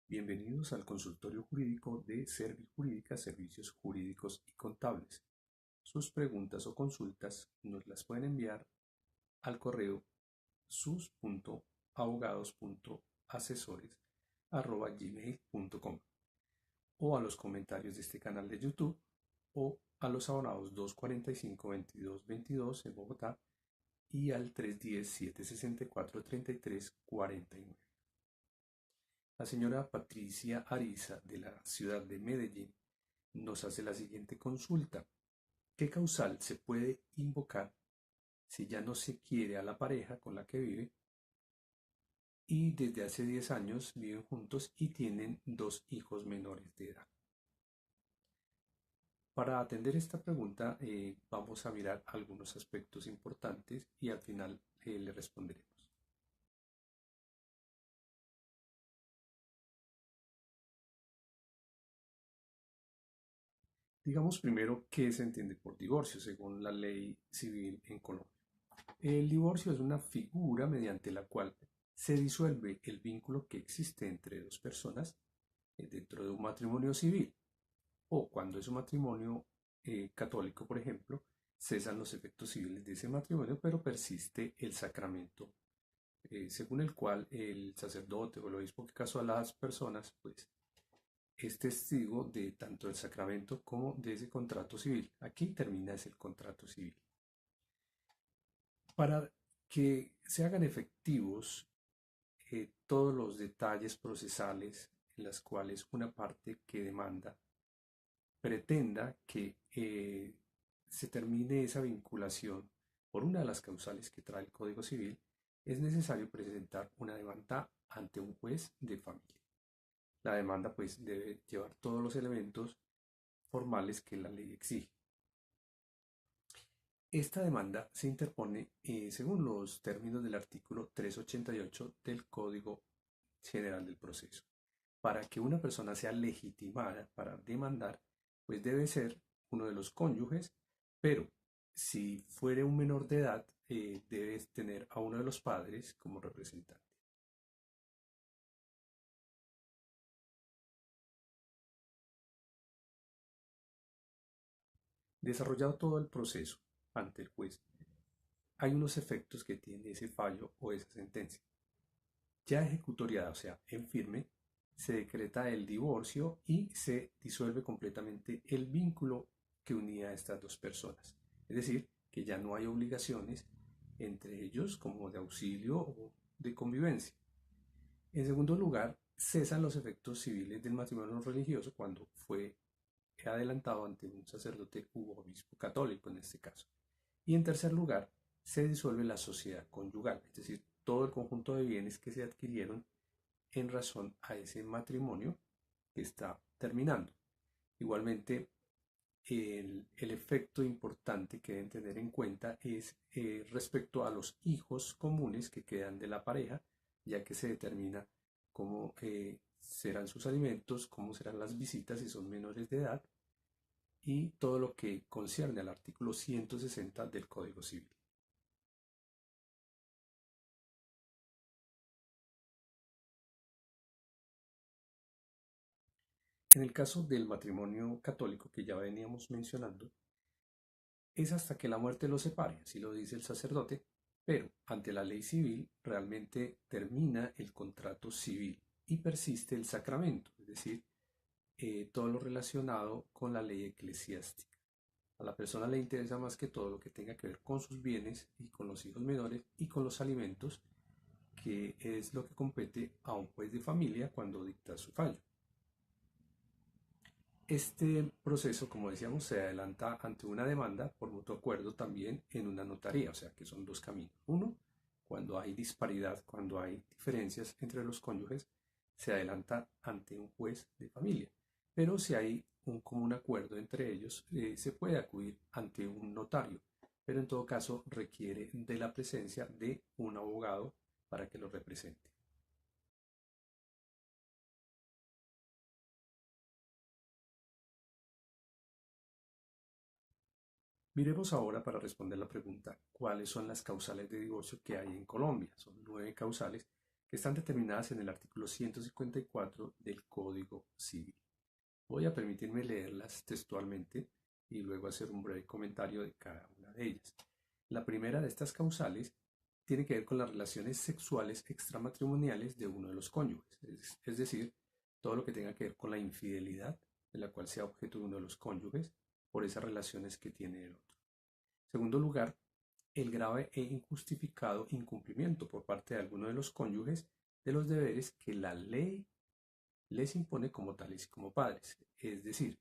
Bienvenidos al consultorio jurídico de Servir Jurídica, Servicios Jurídicos y Contables. Sus preguntas o consultas nos las pueden enviar al correo sus.abogados.asesores@gmail.com o a los comentarios de este canal de YouTube o a los abonados 245-2222 en Bogotá y al 310-764-3349. La señora Patricia Ariza, de la ciudad de Medellín, nos hace la siguiente consulta. ¿Qué causal se puede invocar si ya no se quiere a la pareja con la que vive y desde hace 10 años viven juntos y tienen dos hijos menores de edad? Para atender esta pregunta vamos a mirar algunos aspectos importantes y al final le responderemos. Digamos primero qué se entiende por divorcio según la ley civil en Colombia. El divorcio es una figura mediante la cual se disuelve el vínculo que existe entre dos personas dentro de un matrimonio civil, o cuando es un matrimonio católico, por ejemplo, cesan los efectos civiles de ese matrimonio, pero persiste el sacramento, según el cual el sacerdote o el obispo que casó a las personas, pues es testigo de tanto el sacramento como de ese contrato civil. Aquí termina ese contrato civil. Para que se hagan efectivos todos los detalles procesales en las cuales una parte que demanda pretenda que se termine esa vinculación por una de las causales que trae el Código Civil, es necesario presentar una demanda ante un juez de familia. La demanda pues debe llevar todos los elementos formales que la ley exige. Esta demanda se interpone según los términos del artículo 388 del Código General del Proceso. Para que una persona sea legitimada para demandar, pues debe ser uno de los cónyuges, pero si fuere un menor de edad, debe tener a uno de los padres como representante. Desarrollado todo el proceso ante el juez, hay unos efectos que tiene ese fallo o esa sentencia. Ya ejecutoriada, o sea, en firme, se decreta el divorcio y se disuelve completamente el vínculo que unía a estas dos personas. Es decir, que ya no hay obligaciones entre ellos como de auxilio o de convivencia. En segundo lugar, cesan los efectos civiles del matrimonio religioso cuando fue adelantado ante un sacerdote u obispo católico en este caso. Y en tercer lugar, se disuelve la sociedad conyugal, es decir, todo el conjunto de bienes que se adquirieron en razón a ese matrimonio que está terminando. Igualmente, el efecto importante que deben tener en cuenta es respecto a los hijos comunes que quedan de la pareja, ya que se determina cómo serán sus alimentos, cómo serán las visitas si son menores de edad y todo lo que concierne al artículo 160 del Código Civil. En el caso del matrimonio católico que ya veníamos mencionando, es hasta que la muerte los separe, así lo dice el sacerdote, pero ante la ley civil realmente termina el contrato civil y persiste el sacramento, es decir, todo lo relacionado con la ley eclesiástica. A la persona le interesa más que todo lo que tenga que ver con sus bienes y con los hijos menores y con los alimentos, que es lo que compete a un juez de familia cuando dicta su fallo. Este proceso, como decíamos, se adelanta ante una demanda por mutuo acuerdo también en una notaría, o sea que son dos caminos. Uno, cuando hay disparidad, cuando hay diferencias entre los cónyuges, se adelanta ante un juez de familia. Pero si hay un común acuerdo entre ellos, se puede acudir ante un notario, pero en todo caso requiere de la presencia de un abogado para que lo represente. Miremos ahora para responder la pregunta, ¿cuáles son las causales de divorcio que hay en Colombia? Son 9 causales que están determinadas en el artículo 154 del Código Civil. Voy a permitirme leerlas textualmente y luego hacer un breve comentario de cada una de ellas. La primera de estas causales tiene que ver con las relaciones sexuales extramatrimoniales de uno de los cónyuges, es decir, todo lo que tenga que ver con la infidelidad de la cual sea objeto de uno de los cónyuges por esas relaciones que tiene el otro. En segundo lugar, el grave e injustificado incumplimiento por parte de alguno de los cónyuges de los deberes que la ley les impone como tales y como padres, es decir,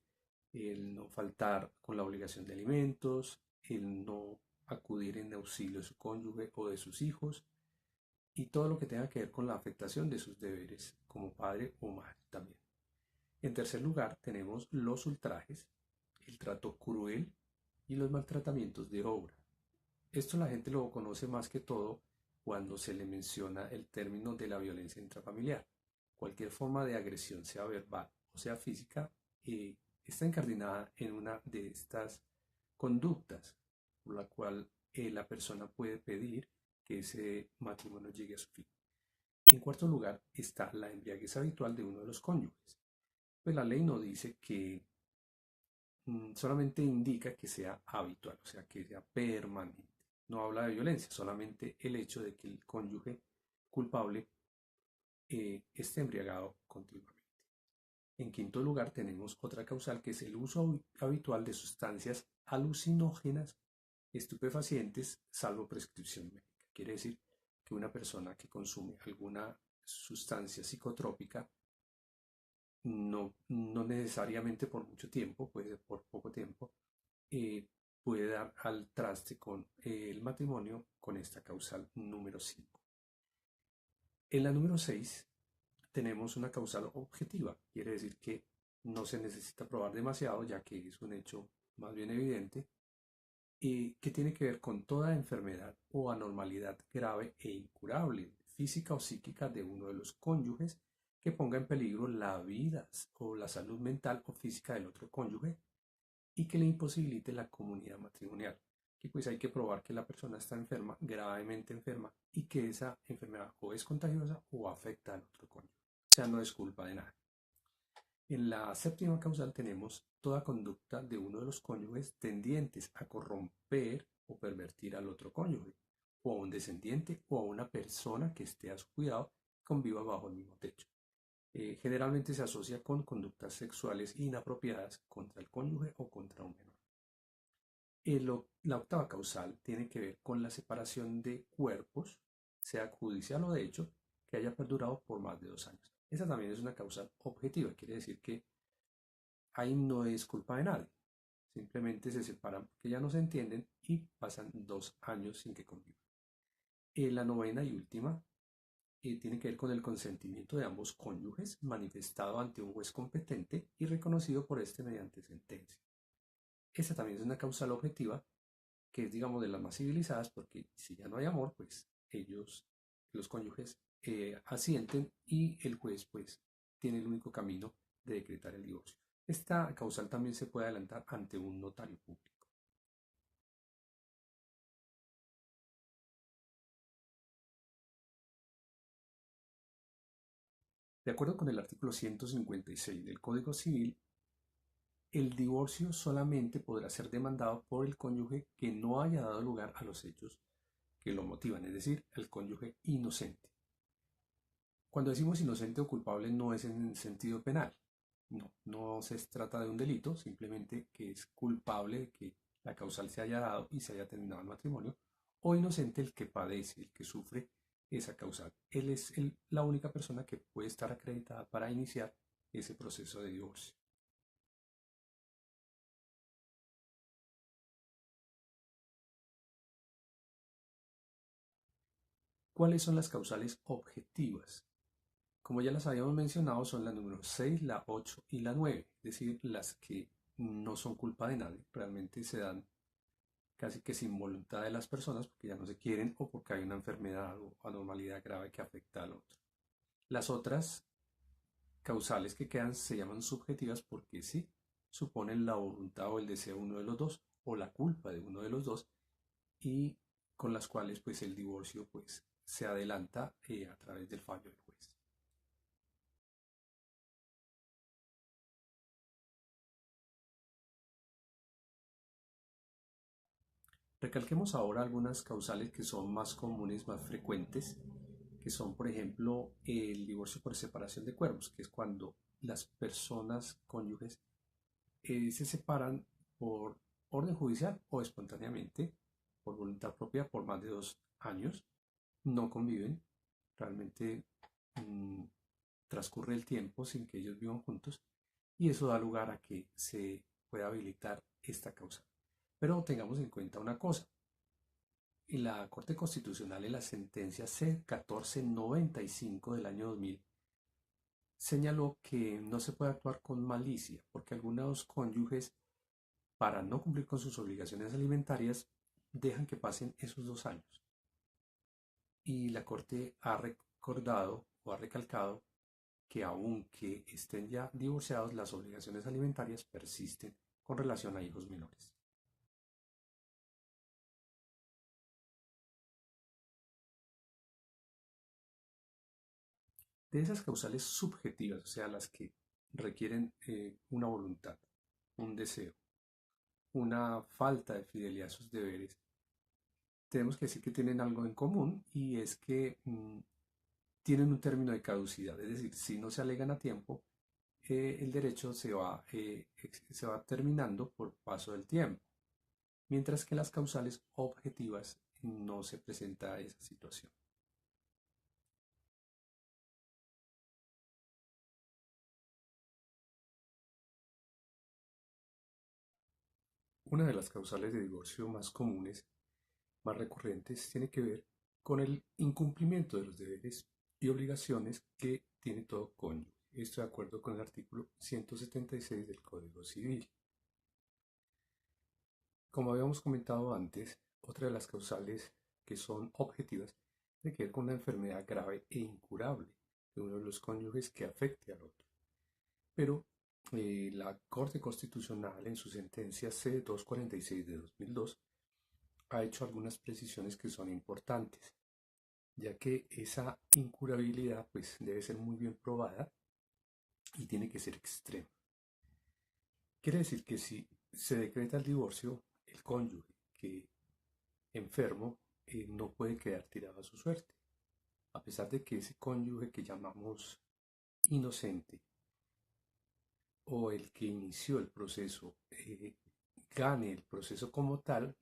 el no faltar con la obligación de alimentos, el no acudir en auxilio de su cónyuge o de sus hijos y todo lo que tenga que ver con la afectación de sus deberes como padre o madre también. En tercer lugar, tenemos los ultrajes, el trato cruel y los maltratamientos de obra. Esto la gente lo conoce más que todo cuando se le menciona el término de la violencia intrafamiliar. Cualquier forma de agresión, sea verbal o sea física, está incardinada en una de estas conductas por la cual la persona puede pedir que ese matrimonio llegue a su fin. En cuarto lugar está la embriaguez habitual de uno de los cónyuges. Pues la ley no dice que solamente indica que sea habitual, o sea, que sea permanente. No habla de violencia, solamente el hecho de que el cónyuge culpable esté embriagado continuamente. En quinto lugar, tenemos otra causal que es el uso habitual de sustancias alucinógenas, estupefacientes, salvo prescripción médica. Quiere decir que una persona que consume alguna sustancia psicotrópica no necesariamente por mucho tiempo, puede ser por poco tiempo, eh, puede dar al traste con el matrimonio con esta causal número 5. En la número 6 tenemos una causal objetiva, quiere decir que no se necesita probar demasiado ya que es un hecho más bien evidente y que tiene que ver con toda enfermedad o anormalidad grave e incurable, física o psíquica de uno de los cónyuges que ponga en peligro la vida o la salud mental o física del otro cónyuge y que le imposibilite la comunidad matrimonial. Que pues hay que probar que la persona está enferma, gravemente enferma, y que esa enfermedad o es contagiosa o afecta al otro cónyuge. O sea, no es culpa de nada. En la séptima causal tenemos toda conducta de uno de los cónyuges tendientes a corromper o pervertir al otro cónyuge, o a un descendiente o a una persona que esté a su cuidado y conviva bajo el mismo techo. Generalmente se asocia con conductas sexuales inapropiadas contra el cónyuge o contra un menor. La octava causal tiene que ver con la separación de cuerpos, sea judicial o de hecho, que haya perdurado por más de 2 años. Esa también es una causal objetiva, quiere decir que ahí no es culpa de nadie. Simplemente se separan porque ya no se entienden y pasan 2 años sin que convivan. La novena y última tiene que ver con el consentimiento de ambos cónyuges manifestado ante un juez competente y reconocido por este mediante sentencia. Esa también es una causal objetiva que es, digamos, de las más civilizadas porque si ya no hay amor, pues ellos, los cónyuges, asienten y el juez, pues, tiene el único camino de decretar el divorcio. Esta causal también se puede adelantar ante un notario público. De acuerdo con el artículo 156 del Código Civil, el divorcio solamente podrá ser demandado por el cónyuge que no haya dado lugar a los hechos que lo motivan, es decir, el cónyuge inocente. Cuando decimos inocente o culpable no es en sentido penal, no se trata de un delito, simplemente que es culpable de que la causal se haya dado y se haya terminado el matrimonio, o inocente el que padece, el que sufre esa causal. Él es la única persona que puede estar acreditada para iniciar ese proceso de divorcio. ¿Cuáles son las causales objetivas? Como ya las habíamos mencionado, son la número 6, la 8 y la 9, es decir, las que no son culpa de nadie, realmente se dan casi que sin voluntad de las personas porque ya no se quieren o porque hay una enfermedad o anormalidad grave que afecta al otro. Las otras causales que quedan se llaman subjetivas porque sí suponen la voluntad o el deseo de uno de los dos o la culpa de uno de los dos y con las cuales pues el divorcio pues se adelanta a través del fallo del juez. Recalquemos ahora algunas causales que son más comunes, más frecuentes, que son, por ejemplo, el divorcio por separación de cuerpos, que es cuando las personas cónyuges se separan por orden judicial o espontáneamente, por voluntad propia, por más de 2 años, no conviven, realmente mm, transcurre el tiempo sin que ellos vivan juntos y eso da lugar a que se pueda habilitar esta causa. Pero tengamos en cuenta una cosa, y la Corte Constitucional en la sentencia C-1495 del año 2000 señaló que no se puede actuar con malicia porque algunos cónyuges, para no cumplir con sus obligaciones alimentarias, dejan que pasen esos 2 años. Y la Corte ha recordado o ha recalcado que aunque estén ya divorciados, las obligaciones alimentarias persisten con relación a hijos menores. De esas causales subjetivas, o sea, las que requieren una voluntad, un deseo, una falta de fidelidad a sus deberes, tenemos que decir que tienen algo en común y es que tienen un término de caducidad, es decir, si no se alegan a tiempo, el derecho se va terminando por paso del tiempo, mientras que en las causales objetivas no se presenta esa situación. Una de las causales de divorcio más comunes, más recurrentes, tiene que ver con el incumplimiento de los deberes y obligaciones que tiene todo cónyuge. Esto de acuerdo con el artículo 176 del Código Civil. Como habíamos comentado antes, otra de las causales que son objetivas tiene que ver con una enfermedad grave e incurable de uno de los cónyuges que afecte al otro. Pero la Corte Constitucional en su sentencia C-246 de 2002 ha hecho algunas precisiones que son importantes, ya que esa incurabilidad pues debe ser muy bien probada y tiene que ser extrema. Quiere decir que si se decreta el divorcio, el cónyuge que enfermo no puede quedar tirado a su suerte, a pesar de que ese cónyuge que llamamos inocente o el que inició el proceso gane el proceso como tal,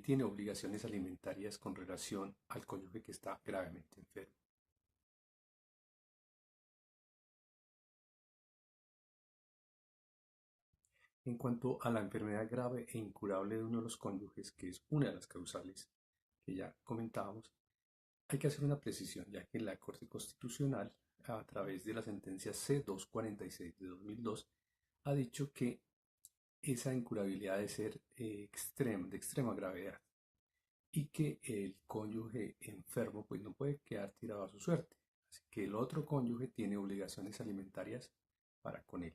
tiene obligaciones alimentarias con relación al cónyuge que está gravemente enfermo. En cuanto a la enfermedad grave e incurable de uno de los cónyuges, que es una de las causales que ya comentábamos, hay que hacer una precisión, ya que la Corte Constitucional, a través de la sentencia C-246 de 2002, ha dicho que esa incurabilidad debe ser de extrema gravedad y que el cónyuge enfermo pues no puede quedar tirado a su suerte. Así que el otro cónyuge tiene obligaciones alimentarias para con él.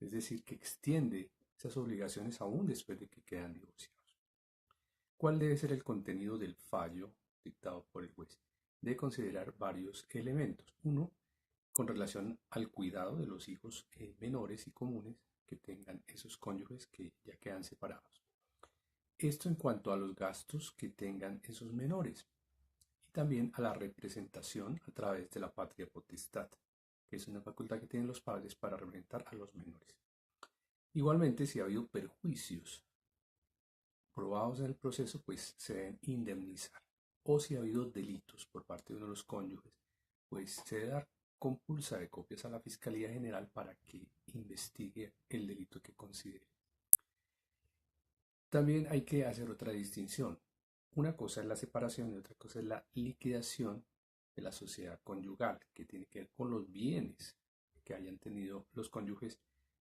Es decir, que extiende esas obligaciones aún después de que quedan divorciados. ¿Cuál debe ser el contenido del fallo dictado por el juez? Debe considerar varios elementos. Uno, con relación al cuidado de los hijos menores y comunes que tengan esos cónyuges que ya quedan separados. Esto en cuanto a los gastos que tengan esos menores y también a la representación a través de la patria potestad, que es una facultad que tienen los padres para representar a los menores. Igualmente, si ha habido perjuicios probados en el proceso, pues se deben indemnizar. O si ha habido delitos por parte de uno de los cónyuges, pues se debe dar compulsa de copias a la Fiscalía General para que investigue el delito que considere. También hay que hacer otra distinción. Una cosa es la separación y otra cosa es la liquidación de la sociedad conyugal, que tiene que ver con los bienes que hayan tenido los cónyuges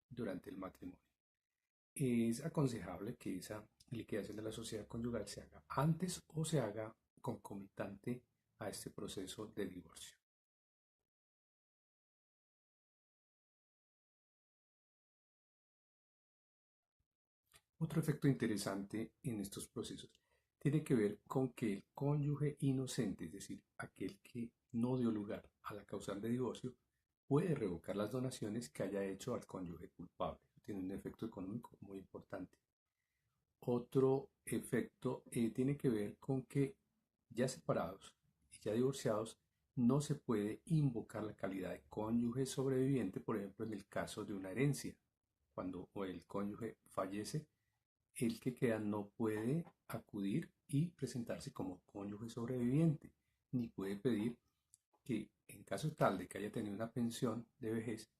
durante el matrimonio. Es aconsejable que esa liquidación de la sociedad conyugal se haga antes o se haga concomitante a este proceso de divorcio. Otro efecto interesante en estos procesos tiene que ver con que el cónyuge inocente, es decir, aquel que no dio lugar a la causal de divorcio, puede revocar las donaciones que haya hecho al cónyuge culpable. Tiene un efecto económico muy importante. Otro efecto tiene que ver con que ya separados y ya divorciados no se puede invocar la calidad de cónyuge sobreviviente, por ejemplo, en el caso de una herencia. Cuando el cónyuge fallece, el que queda no puede acudir y presentarse como cónyuge sobreviviente, ni puede pedir que en caso tal de que haya tenido una pensión de vejez,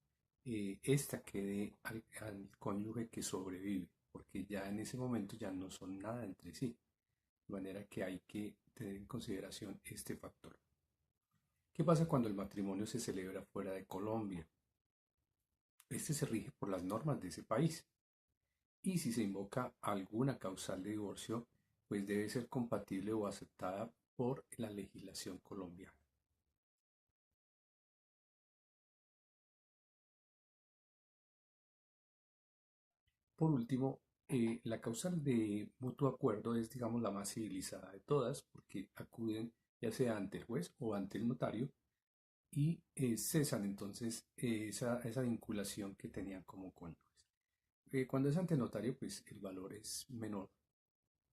esta quede al cónyuge que sobrevive, porque ya en ese momento ya no son nada entre sí. De manera que hay que tener en consideración este factor. ¿Qué pasa cuando el matrimonio se celebra fuera de Colombia? Este se rige por las normas de ese país. Y si se invoca alguna causal de divorcio, pues debe ser compatible o aceptada por la legislación colombiana. Por último, la causal de mutuo acuerdo es, digamos, la más civilizada de todas, porque acuden ya sea ante el juez o ante el notario y cesan entonces esa vinculación que tenían como cónyuges. Cuando es ante notario, pues el valor es menor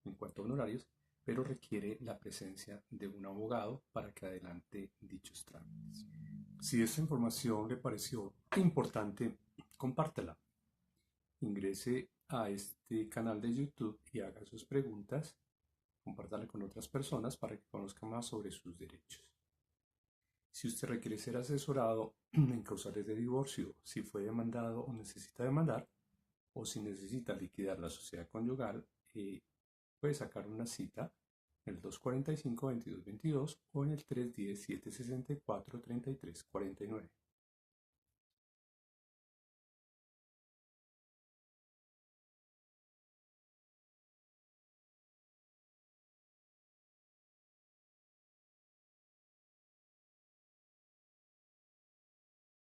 en cuanto a honorarios, pero requiere la presencia de un abogado para que adelante dichos trámites. Si esta información le pareció importante, compártela. Ingrese a este canal de YouTube y haga sus preguntas. Compártala con otras personas para que conozcan más sobre sus derechos. Si usted requiere ser asesorado en causales de divorcio, si fue demandado o necesita demandar, o si necesita liquidar la sociedad conyugal, puede sacar una cita en el 245-2222 o en el 310-764-3349.